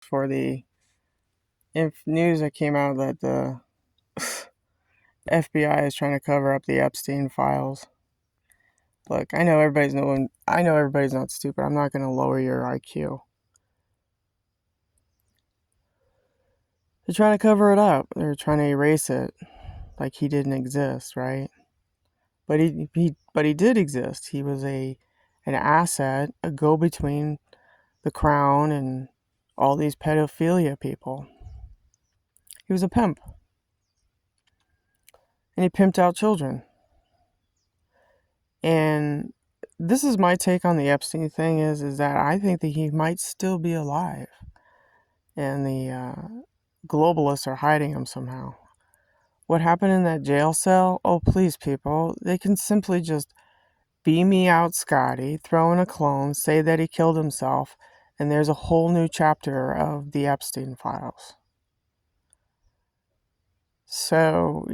for the news that came out that the FBI is trying to cover up the Epstein files. Look, I know everybody's not stupid. I'm not going to lower your IQ. They're trying to cover it up. They're trying to erase it like he didn't exist, right? But he did exist. He was an asset, a go-between the crown and all these pedophilia people. He was a pimp. And he pimped out children. And this is my take on the Epstein thing is that I think that he might still be alive. And the globalists are hiding him somehow. What happened in that jail cell? Oh, please, people. They can simply just beam me out Scotty, throw in a clone, say that he killed himself, and there's a whole new chapter of the Epstein files. So,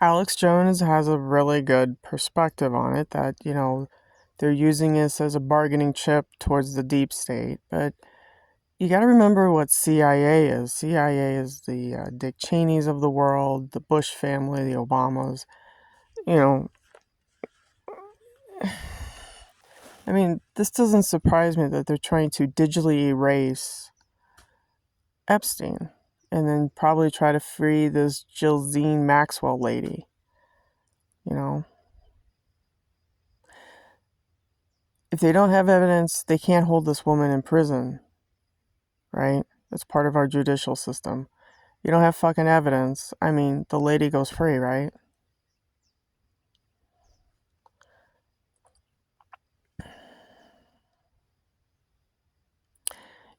Alex Jones has a really good perspective on it that, they're using this as a bargaining chip towards the deep state. But you got to remember what CIA is. CIA is the Dick Cheneys of the world, the Bush family, the Obamas. I mean, this doesn't surprise me that they're trying to digitally erase Epstein and then probably try to free this Ghislaine Maxwell lady. If they don't have evidence, they can't hold this woman in prison, right? That's part of our judicial system. You don't have fucking evidence. I mean, the lady goes free, right?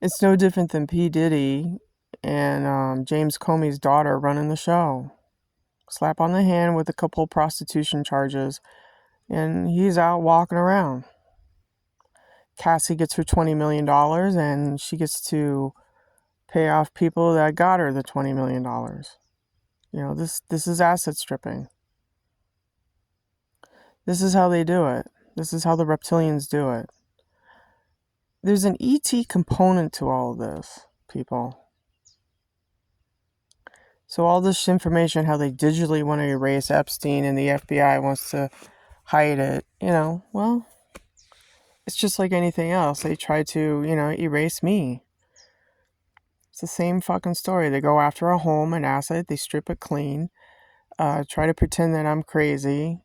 It's no different than P. Diddy and James Comey's daughter running the show. Slap on the hand with a couple of prostitution charges, and he's out walking around. Cassie gets her $20 million, and she gets to pay off people that got her the $20 million. This is asset stripping. This is how they do it. This is how the reptilians do it. There's an ET component to all of this, people. So all this information, how they digitally want to erase Epstein and the FBI wants to hide it, well, it's just like anything else. They try to, erase me. It's the same fucking story. They go after a home, an asset, they strip it clean, try to pretend that I'm crazy.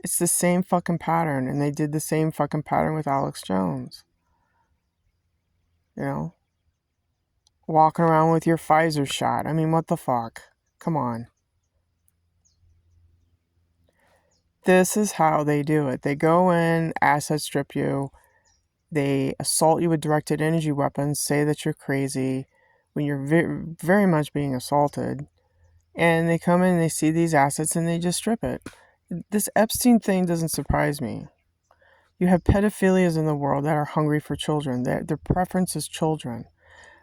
It's the same fucking pattern, and they did the same fucking pattern with Alex Jones. Walking around with your Pfizer shot. I mean, what the fuck? Come on. This is how they do it. They go in, asset strip you, they assault you with directed energy weapons, say that you're crazy when you're very much being assaulted, and they come in and they see these assets and they just strip it. This Epstein thing doesn't surprise me. You have pedophilias in the world that are hungry for children. Their preference is children.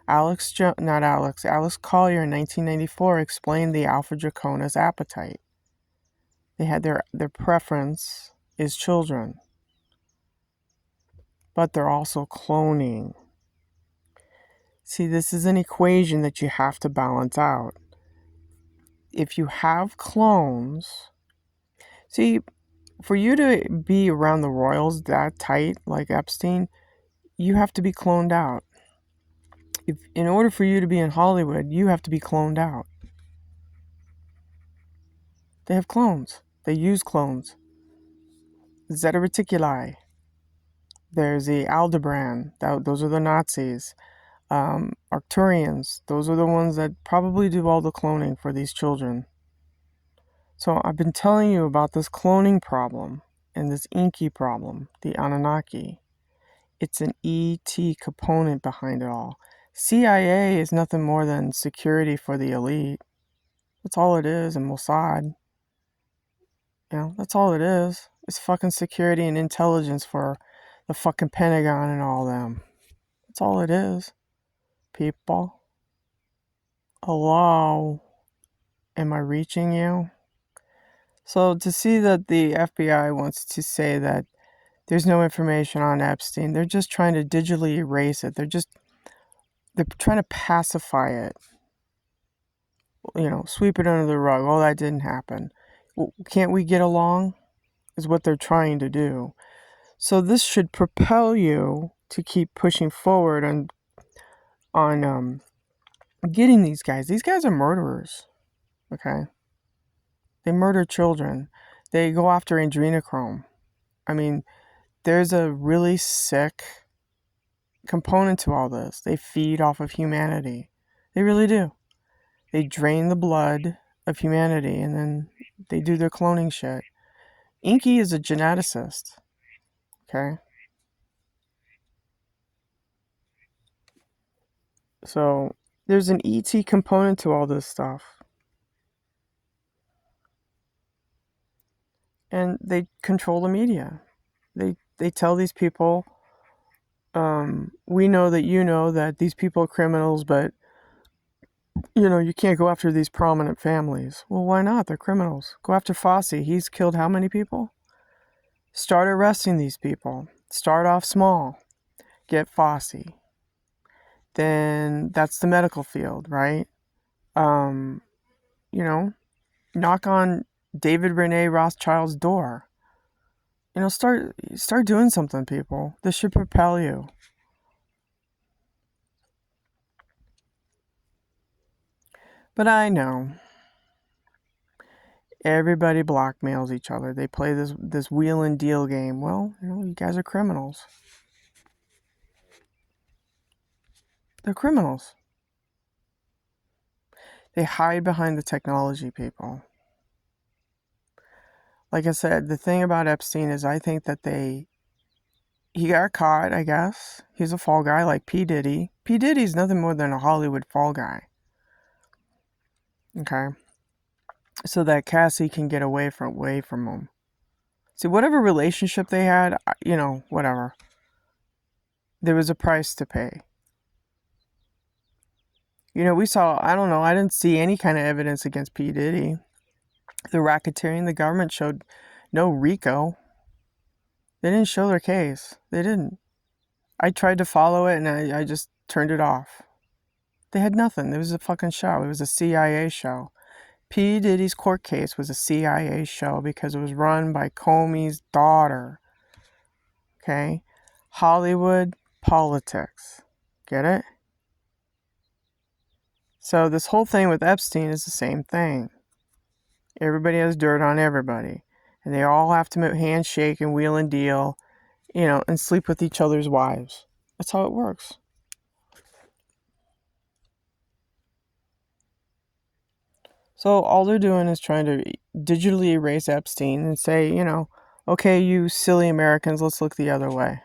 Alex Collier in 1994 explained the Alpha Draconis appetite. They had their preference is children. But they're also cloning. See, this is an equation that you have to balance out. If you have clones, see, for you to be around the royals that tight, like Epstein, you have to be cloned out. In order for you to be in Hollywood, you have to be cloned out. They have clones. They use clones. Zeta Reticuli. There's the Aldebaran. Those are the Nazis. Arcturians. Those are the ones that probably do all the cloning for these children. So I've been telling you about this cloning problem and this Inky problem, the Anunnaki. It's an ET component behind it all. CIA is nothing more than security for the elite. That's all it is, and Mossad. That's all it is. It's fucking security and intelligence for the fucking Pentagon and all them. That's all it is, people. Hello? Am I reaching you? So to see that the FBI wants to say that There's no information on Epstein. They're just trying to digitally erase it. They're trying to pacify it. Sweep it under the rug. Oh, that didn't happen. Can't we get along? Is what they're trying to do. So this should propel you to keep pushing forward on getting these guys. These guys are murderers. Okay, they murder children. They go after adrenochrome. I mean, there's a really sick component to all this. They feed off of humanity. They really do. They drain the blood of humanity, and then they do their cloning shit. Inky is a geneticist. Okay. So there's an ET component to all this stuff. And they control the media. They tell these people, we know that these people are criminals, but you can't go after these prominent families. Well, why not? They're criminals. Go after Fossey. He's killed how many people? Start arresting these people. Start off small. Get Fossey. Then that's the medical field, right? Knock on David Rene Rothschild's door. Start doing something, people. This should propel you. But I know everybody blackmails each other. They play this wheel and deal game. Well, you guys are criminals. They're criminals. They hide behind the technology, people. Like I said, the thing about Epstein is I think that he got caught, I guess. He's a fall guy like P. Diddy. P. Diddy's nothing more than a Hollywood fall guy. Okay? So that Cassie can get away from him. See, whatever relationship they had, whatever. There was a price to pay. We saw, I don't know, I didn't see any kind of evidence against P. Diddy. The racketeering, the government showed no RICO. They didn't show their case. They didn't. I tried to follow it and I just turned it off. They had nothing. It was a fucking show. It was a CIA show. P. Diddy's court case was a CIA show because it was run by Comey's daughter. Okay? Hollywood politics. Get it? So this whole thing with Epstein is the same thing. Everybody has dirt on everybody. And they all have to handshake and wheel and deal, and sleep with each other's wives. That's how it works. So all they're doing is trying to digitally erase Epstein and say, okay, you silly Americans, let's look the other way.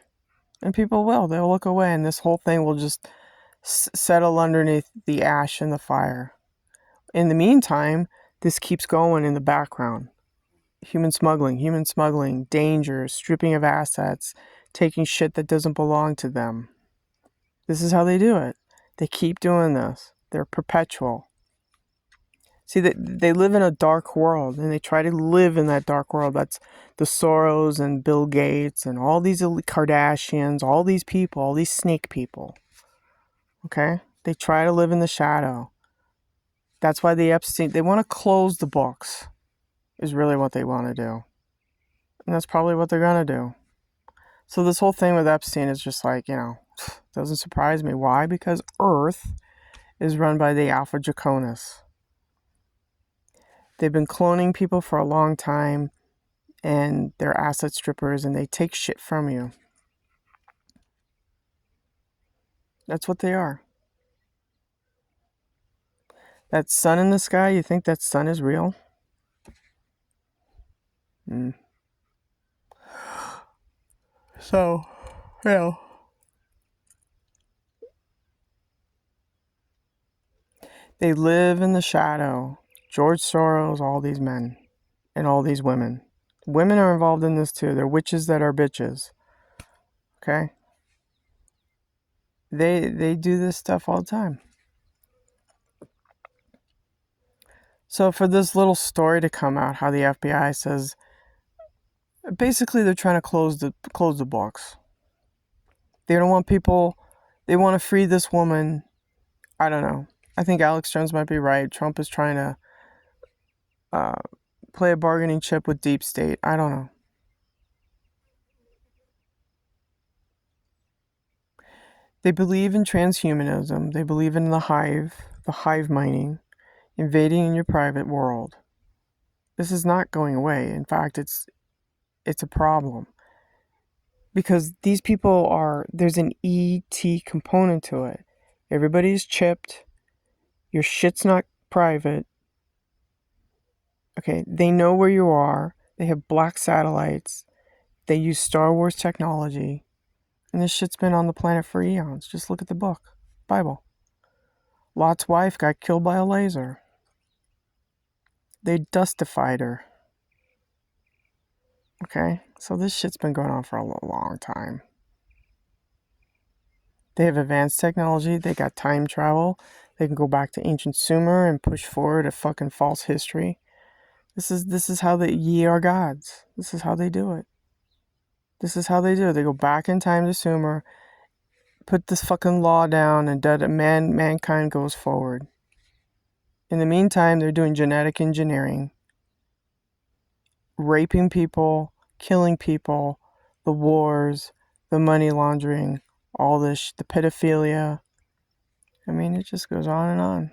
And people will. They'll look away, and this whole thing will just settle underneath the ash and the fire. In the meantime, this keeps going in the background. Human smuggling, danger, stripping of assets, taking shit that doesn't belong to them. This is how they do it. They keep doing this. They're perpetual. See, they live in a dark world, and they try to live in that dark world. That's the Soros and Bill Gates and all these Kardashians, all these people, all these snake people. Okay? They try to live in the shadow. That's why they want to close the books, is really what they want to do. And that's probably what they're going to do. So this whole thing with Epstein is just like, doesn't surprise me. Why? Because Earth is run by the Alpha Draconis. They've been cloning people for a long time, and they're asset strippers, and they take shit from you. That's what they are. That sun in the sky, you think that sun is real? So, they live in the shadow. George Soros, all these men, and all these women. Women are involved in this too. They're witches that are bitches. Okay? They do this stuff all the time. So for this little story to come out, how the FBI says Basically, they're trying to close the books. They don't want people. They want to free this woman. I don't know. I think Alex Jones might be right. Trump is trying to uh, play a bargaining chip with deep state. I don't know. They believe in transhumanism. They believe in the hive mining, invading in your private world. This is not going away. In fact, it's a problem because these people there's an ET component to it. Everybody's chipped. Your shit's not private. Okay, they know where you are. They have black satellites. They use Star Wars technology. And this shit's been on the planet for eons. Just look at the book, Bible. Lot's wife got killed by a laser. They dustified her. Okay, so this shit's been going on for a long time. They have advanced technology. They got time travel. They can go back to ancient Sumer and push forward a fucking false history. This is how ye are gods. This is how they do it. This is how they do it. They go back in time to Sumer, put this fucking law down, and mankind goes forward. In the meantime, they're doing genetic engineering, raping people, killing people, the wars, the money laundering, all this, the pedophilia. I mean, it just goes on and on.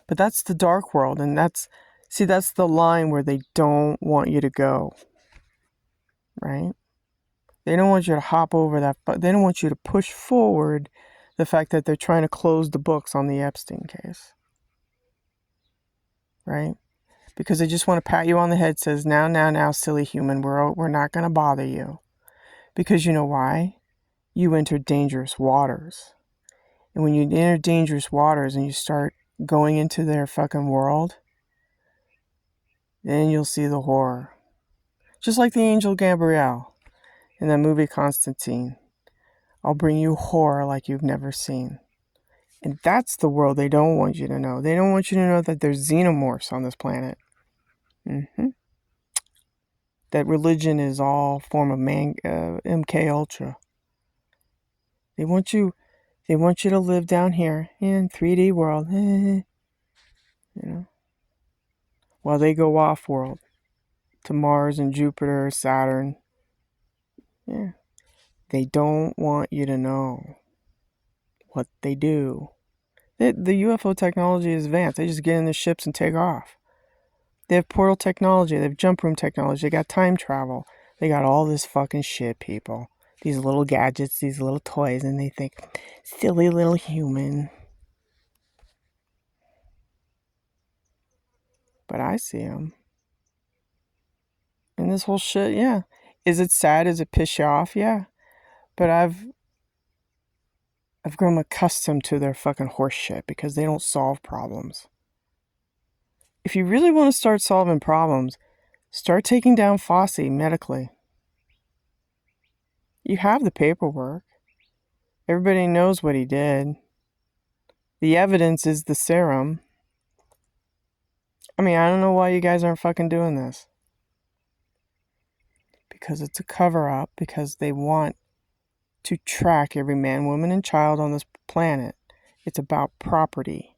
But that's the dark world, and that's the line where they don't want you to go, right? They don't want you to hop over that, but they don't want you to push forward the fact that they're trying to close the books on the Epstein case, right? Because they just want to pat you on the head, says, now, silly human, we're not going to bother you. Because you know why? You enter dangerous waters. And when you enter dangerous waters and you start going into their fucking world, then you'll see the horror. Just like the angel Gabrielle in that movie Constantine. I'll bring you horror like you've never seen. And that's the world they don't want you to know. They don't want you to know that there's xenomorphs on this planet. That religion is all form of MK Ultra. They want you to live down here in 3D world, while they go off world to Mars and Jupiter, Saturn. Yeah, they don't want you to know what they do. The UFO technology is advanced. They just get in the ships and take off. They have portal technology. They have jump room technology. They got time travel. They got all this fucking shit, people. These little gadgets, these little toys, and they think, silly little human. But I see them. And this whole shit, yeah. Is it sad? Does it piss you off? Yeah. But I've grown accustomed to their fucking horse shit because they don't solve problems. If you really want to start solving problems, start taking down Fossey medically. You have the paperwork. Everybody knows what he did. The evidence is the serum. I mean, I don't know why you guys aren't fucking doing this. Because it's a cover-up, because they want to track every man, woman, and child on this planet. It's about property.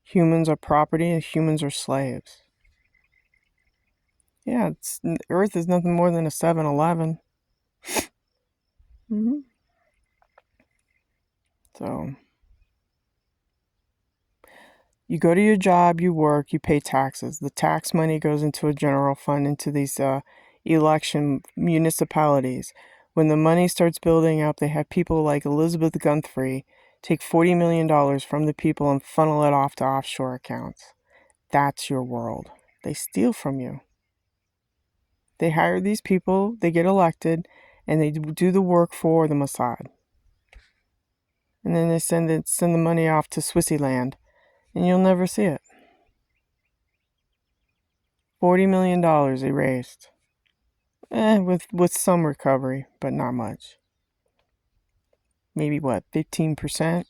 Humans are property and humans are slaves. Yeah, Earth is nothing more than a 7-Eleven. So, you go to your job, you work, you pay taxes. The tax money goes into a general fund, into these election municipalities. When the money starts building up, they have people like Elizabeth Guthrie take $40 million from the people and funnel it off to offshore accounts. That's your world. They steal from you. They hire these people, they get elected, and they do the work for the Mossad. And then they send the money off to Switzerland, and you'll never see it. $40 million erased. With some recovery, but not much. Maybe 15%?